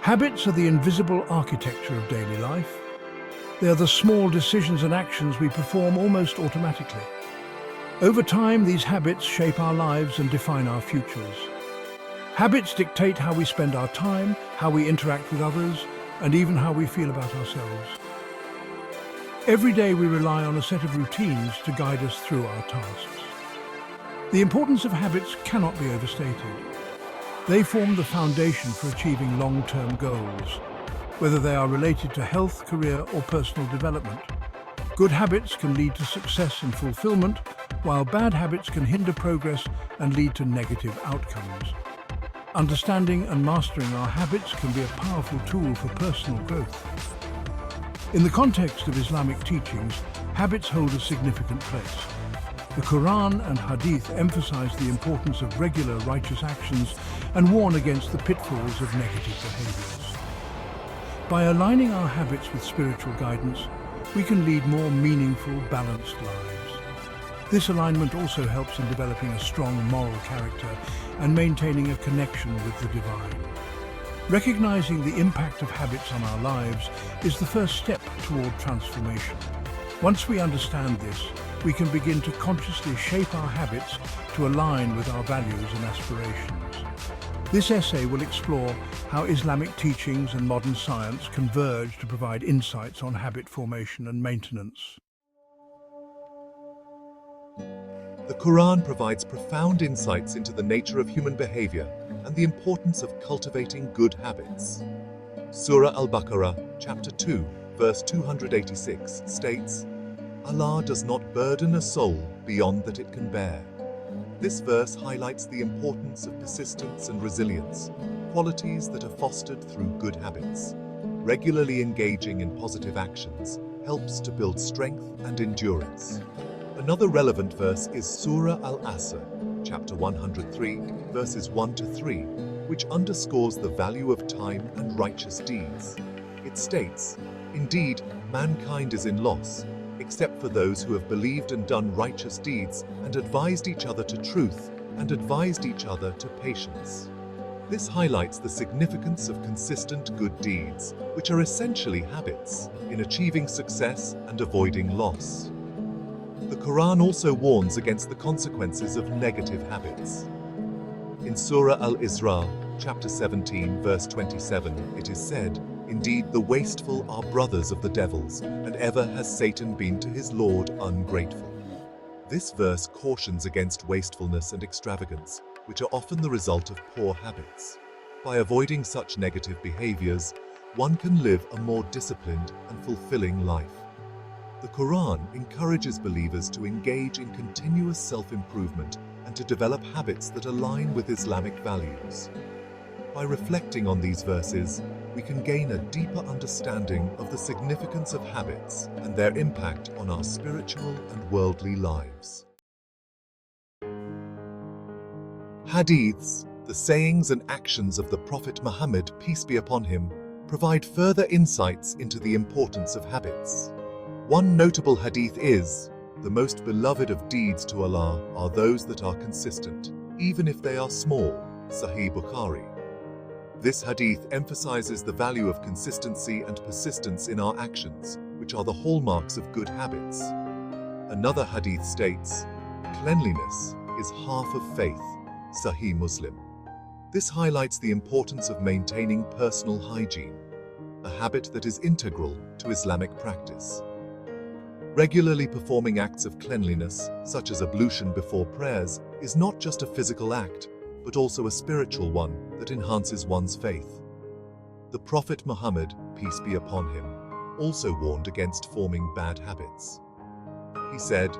Habits are the invisible architecture of daily life. They are the small decisions and actions we perform almost automatically. Over time, these habits shape our lives and define our futures. Habits dictate how we spend our time, how we interact with others, and even how we feel about ourselves. Every day we rely on a set of routines to guide us through our tasks. The importance of habits cannot be overstated. They form the foundation for achieving long-term goals, whether they are related to health, career, or personal development. Good habits can lead to success and fulfillment, while bad habits can hinder progress and lead to negative outcomes. Understanding and mastering our habits can be a powerful tool for personal growth. In the context of Islamic teachings, habits hold a significant place. The Quran and Hadith emphasize the importance of regular righteous actions and warn against the pitfalls of negative behaviors. By aligning our habits with spiritual guidance, we can lead more meaningful, balanced lives. This alignment also helps in developing a strong moral character and maintaining a connection with the divine. Recognizing the impact of habits on our lives is the first step toward transformation. Once we understand this, we can begin to consciously shape our habits to align with our values and aspirations. This essay will explore how Islamic teachings and modern science converge to provide insights on habit formation and maintenance. The Quran provides profound insights into the nature of human behavior and the importance of cultivating good habits. Surah Al-Baqarah, chapter 2, verse 286 states, "Allah does not burden a soul beyond that it can bear." This verse highlights the importance of persistence and resilience, qualities that are fostered through good habits. Regularly engaging in positive actions helps to build strength and endurance. Another relevant verse is Surah Al-Asr, chapter 103, verses 1 to 3, which underscores the value of time and righteous deeds. It states, "Indeed, mankind is in loss, except for those who have believed and done righteous deeds and advised each other to truth and advised each other to patience." This highlights the significance of consistent good deeds, which are essentially habits, in achieving success and avoiding loss. The Quran also warns against the consequences of negative habits. In Surah Al-Isra, chapter 17, verse 27, it is said, "Indeed, the wasteful are brothers of the devils, and ever has Satan been to his Lord ungrateful." This verse cautions against wastefulness and extravagance, which are often the result of poor habits. By avoiding such negative behaviors, one can live a more disciplined and fulfilling life. The Quran encourages believers to engage in continuous self-improvement and to develop habits that align with Islamic values. By reflecting on these verses, we can gain a deeper understanding of the significance of habits and their impact on our spiritual and worldly lives. Hadiths, the sayings and actions of the Prophet Muhammad, peace be upon him, provide further insights into the importance of habits. One notable hadith is, "The most beloved of deeds to Allah are those that are consistent, even if they are small." Sahih Bukhari. This hadith emphasizes the value of consistency and persistence in our actions, which are the hallmarks of good habits. Another hadith states, "Cleanliness is half of faith." Sahih Muslim. This highlights the importance of maintaining personal hygiene, a habit that is integral to Islamic practice. Regularly performing acts of cleanliness, such as ablution before prayers, is not just a physical act, but also a spiritual one that enhances one's faith. The Prophet Muhammad, peace be upon him, also warned against forming bad habits. He said,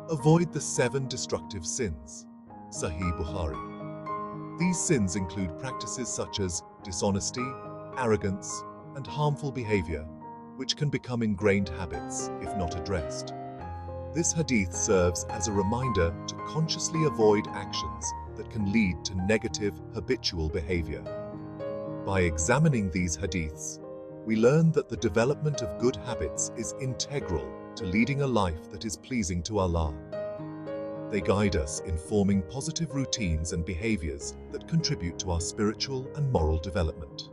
"Avoid the 7 destructive sins." Sahih Bukhari. These sins include practices such as dishonesty, arrogance, and harmful behavior, which can become ingrained habits if not addressed. This hadith serves as a reminder to consciously avoid actions that can lead to negative, habitual behavior. By examining these hadiths, we learn that the development of good habits is integral to leading a life that is pleasing to Allah. They guide us in forming positive routines and behaviors that contribute to our spiritual and moral development.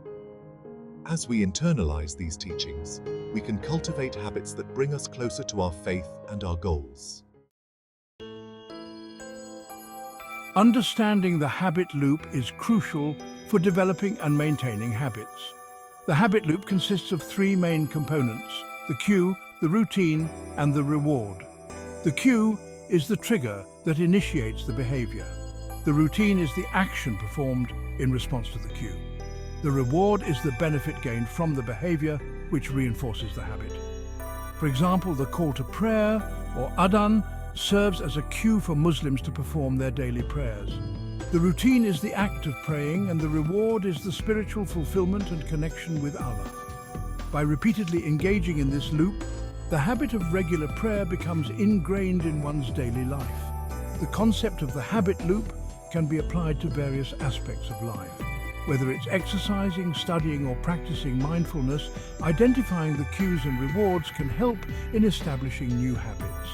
As we internalize these teachings, we can cultivate habits that bring us closer to our faith and our goals. Understanding the habit loop is crucial for developing and maintaining habits. The habit loop consists of three main components: the cue, the routine, and the reward. The cue is the trigger that initiates the behavior. The routine is the action performed in response to the cue. The reward is the benefit gained from the behavior, which reinforces the habit. For example, the call to prayer, or adhan, serves as a cue for Muslims to perform their daily prayers. The routine is the act of praying, and the reward is the spiritual fulfillment and connection with Allah. By repeatedly engaging in this loop, the habit of regular prayer becomes ingrained in one's daily life. The concept of the habit loop can be applied to various aspects of life. Whether it's exercising, studying, or practicing mindfulness, identifying the cues and rewards can help in establishing new habits.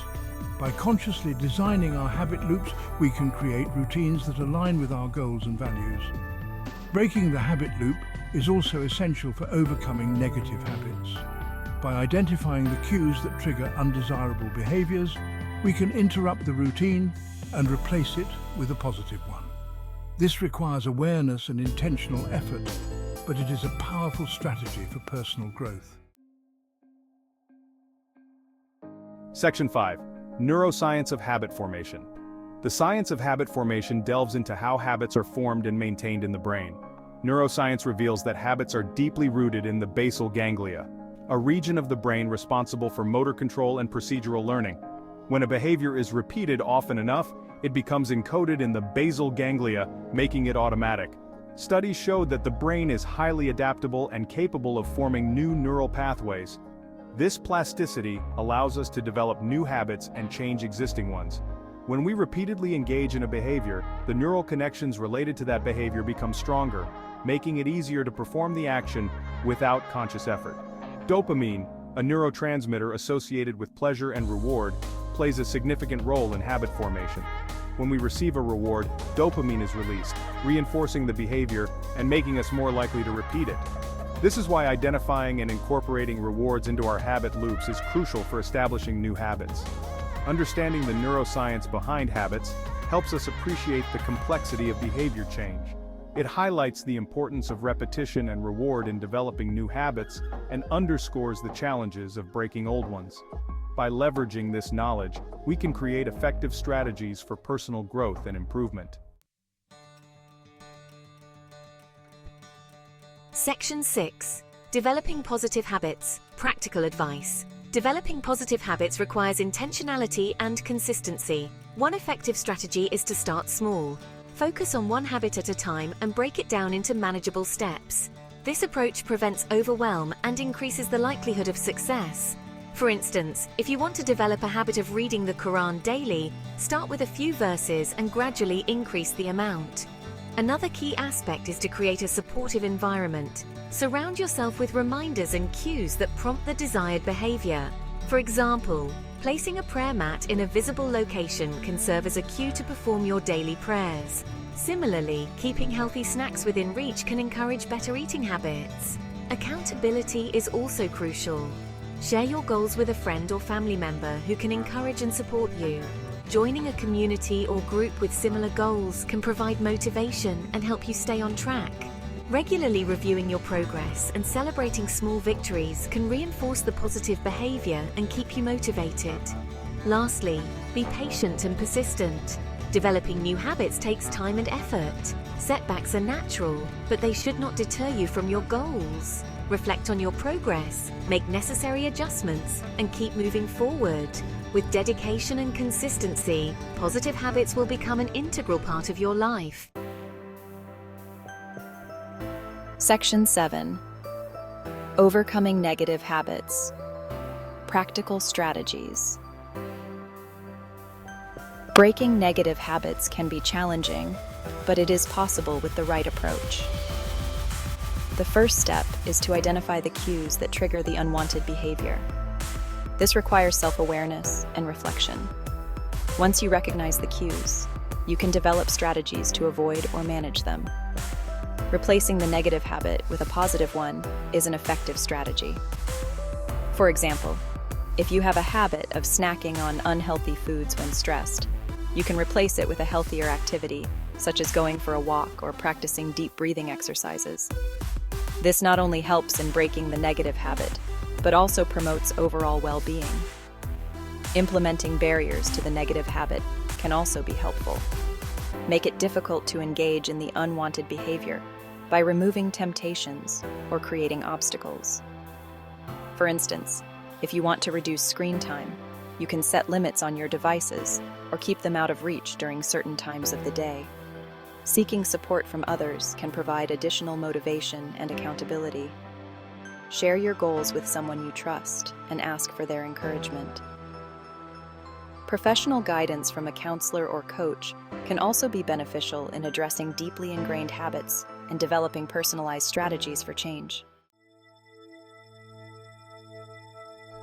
By consciously designing our habit loops, we can create routines that align with our goals and values. Breaking the habit loop is also essential for overcoming negative habits. By identifying the cues that trigger undesirable behaviors, we can interrupt the routine and replace it with a positive one. This requires awareness and intentional effort, but it is a powerful strategy for personal growth. Section 5. Neuroscience of Habit Formation. The science of habit formation delves into how habits are formed and maintained in the brain. Neuroscience reveals that habits are deeply rooted in the basal ganglia, a region of the brain responsible for motor control and procedural learning. When a behavior is repeated often enough, it becomes encoded in the basal ganglia, making it automatic. Studies showed that the brain is highly adaptable and capable of forming new neural pathways. This plasticity allows us to develop new habits and change existing ones. When we repeatedly engage in a behavior, the neural connections related to that behavior become stronger, making it easier to perform the action without conscious effort. Dopamine, a neurotransmitter associated with pleasure and reward, plays a significant role in habit formation. When we receive a reward, dopamine is released, reinforcing the behavior and making us more likely to repeat it. This is why identifying and incorporating rewards into our habit loops is crucial for establishing new habits. Understanding the neuroscience behind habits helps us appreciate the complexity of behavior change. It highlights the importance of repetition and reward in developing new habits and underscores the challenges of breaking old ones. By leveraging this knowledge, we can create effective strategies for personal growth and improvement. Section 6. Developing Positive Habits. Practical Advice. Developing positive habits requires intentionality and consistency. One effective strategy is to start small. Focus on one habit at a time and break it down into manageable steps. This approach prevents overwhelm and increases the likelihood of success. For instance, if you want to develop a habit of reading the Quran daily, start with a few verses and gradually increase the amount. Another key aspect is to create a supportive environment. Surround yourself with reminders and cues that prompt the desired behavior. For example, placing a prayer mat in a visible location can serve as a cue to perform your daily prayers. Similarly, keeping healthy snacks within reach can encourage better eating habits. Accountability is also crucial. Share your goals with a friend or family member who can encourage and support you. Joining a community or group with similar goals can provide motivation and help you stay on track. Regularly reviewing your progress and celebrating small victories can reinforce the positive behavior and keep you motivated. Lastly, be patient and persistent. Developing new habits takes time and effort. Setbacks are natural, but they should not deter you from your goals. Reflect on your progress, make necessary adjustments, and keep moving forward. With dedication and consistency, positive habits will become an integral part of your life. Section 7. Overcoming Negative Habits. Practical Strategies. Breaking negative habits can be challenging, but it is possible with the right approach. The first step is to identify the cues that trigger the unwanted behavior. This requires self-awareness and reflection. Once you recognize the cues, you can develop strategies to avoid or manage them. Replacing the negative habit with a positive one is an effective strategy. For example, if you have a habit of snacking on unhealthy foods when stressed, you can replace it with a healthier activity, such as going for a walk or practicing deep breathing exercises. This not only helps in breaking the negative habit, but also promotes overall well-being. Implementing barriers to the negative habit can also be helpful. Make it difficult to engage in the unwanted behavior by removing temptations or creating obstacles. For instance, if you want to reduce screen time, you can set limits on your devices or keep them out of reach during certain times of the day. Seeking support from others can provide additional motivation and accountability. Share your goals with someone you trust and ask for their encouragement. Professional guidance from a counselor or coach can also be beneficial in addressing deeply ingrained habits and developing personalized strategies for change.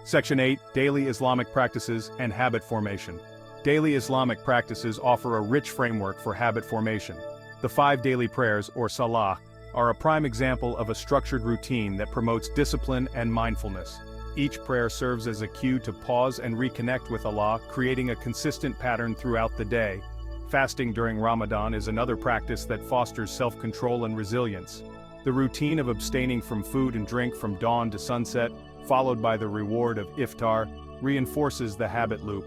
Section 8, Daily Islamic Practices and Habit Formation. Daily Islamic practices offer a rich framework for habit formation. The 5 daily prayers, or salah, are a prime example of a structured routine that promotes discipline and mindfulness. Each prayer serves as a cue to pause and reconnect with Allah, creating a consistent pattern throughout the day. Fasting during Ramadan is another practice that fosters self-control and resilience. The routine of abstaining from food and drink from dawn to sunset, followed by the reward of iftar, reinforces the habit loop.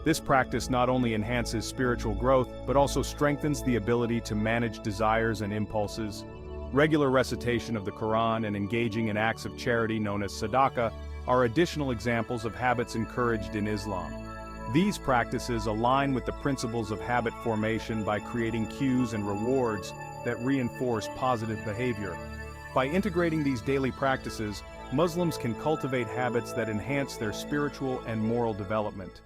This practice not only enhances spiritual growth, but also strengthens the ability to manage desires and impulses. Regular recitation of the Quran and engaging in acts of charity known as sadaqah are additional examples of habits encouraged in Islam. These practices align with the principles of habit formation by creating cues and rewards that reinforce positive behavior. By integrating these daily practices, Muslims can cultivate habits that enhance their spiritual and moral development.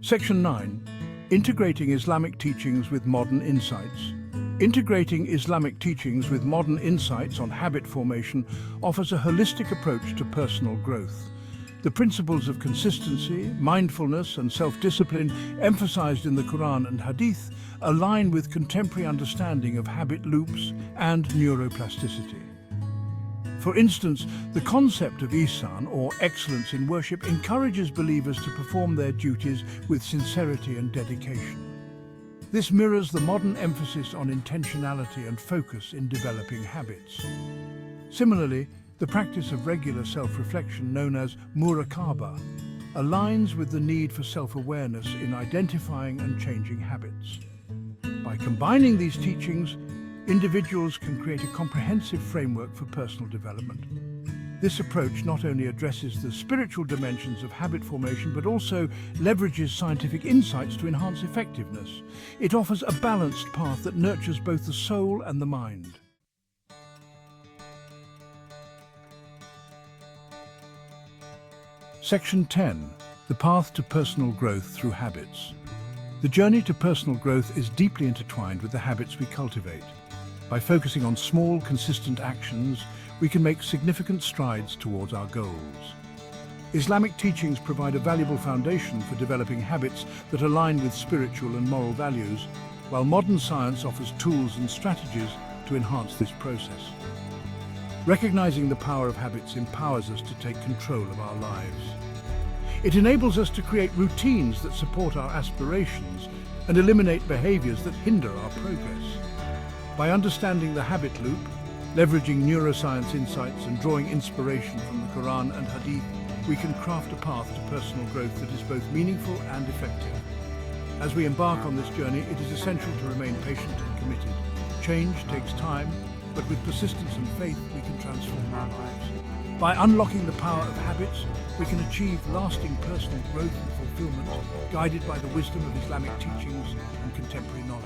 Section 9. Integrating Islamic Teachings with Modern Insights. Integrating Islamic teachings with modern insights on habit formation offers a holistic approach to personal growth. The principles of consistency, mindfulness, and self-discipline emphasized in the Quran and Hadith align with contemporary understanding of habit loops and neuroplasticity. For instance, the concept of ihsan, or excellence in worship, encourages believers to perform their duties with sincerity and dedication. This mirrors the modern emphasis on intentionality and focus in developing habits. Similarly, the practice of regular self-reflection, known as muraqabah, aligns with the need for self-awareness in identifying and changing habits. By combining these teachings, individuals can create a comprehensive framework for personal development. This approach not only addresses the spiritual dimensions of habit formation, but also leverages scientific insights to enhance effectiveness. It offers a balanced path that nurtures both the soul and the mind. Section 10. The path to personal growth through habits. The journey to personal growth is deeply intertwined with the habits we cultivate. By focusing on small, consistent actions, we can make significant strides towards our goals. Islamic teachings provide a valuable foundation for developing habits that align with spiritual and moral values, while modern science offers tools and strategies to enhance this process. Recognizing the power of habits empowers us to take control of our lives. It enables us to create routines that support our aspirations and eliminate behaviors that hinder our progress. By understanding the habit loop, leveraging neuroscience insights and drawing inspiration from the Quran and Hadith, we can craft a path to personal growth that is both meaningful and effective. As we embark on this journey, it is essential to remain patient and committed. Change takes time, but with persistence and faith, we can transform our lives. By unlocking the power of habits, we can achieve lasting personal growth and fulfillment, guided by the wisdom of Islamic teachings and contemporary knowledge.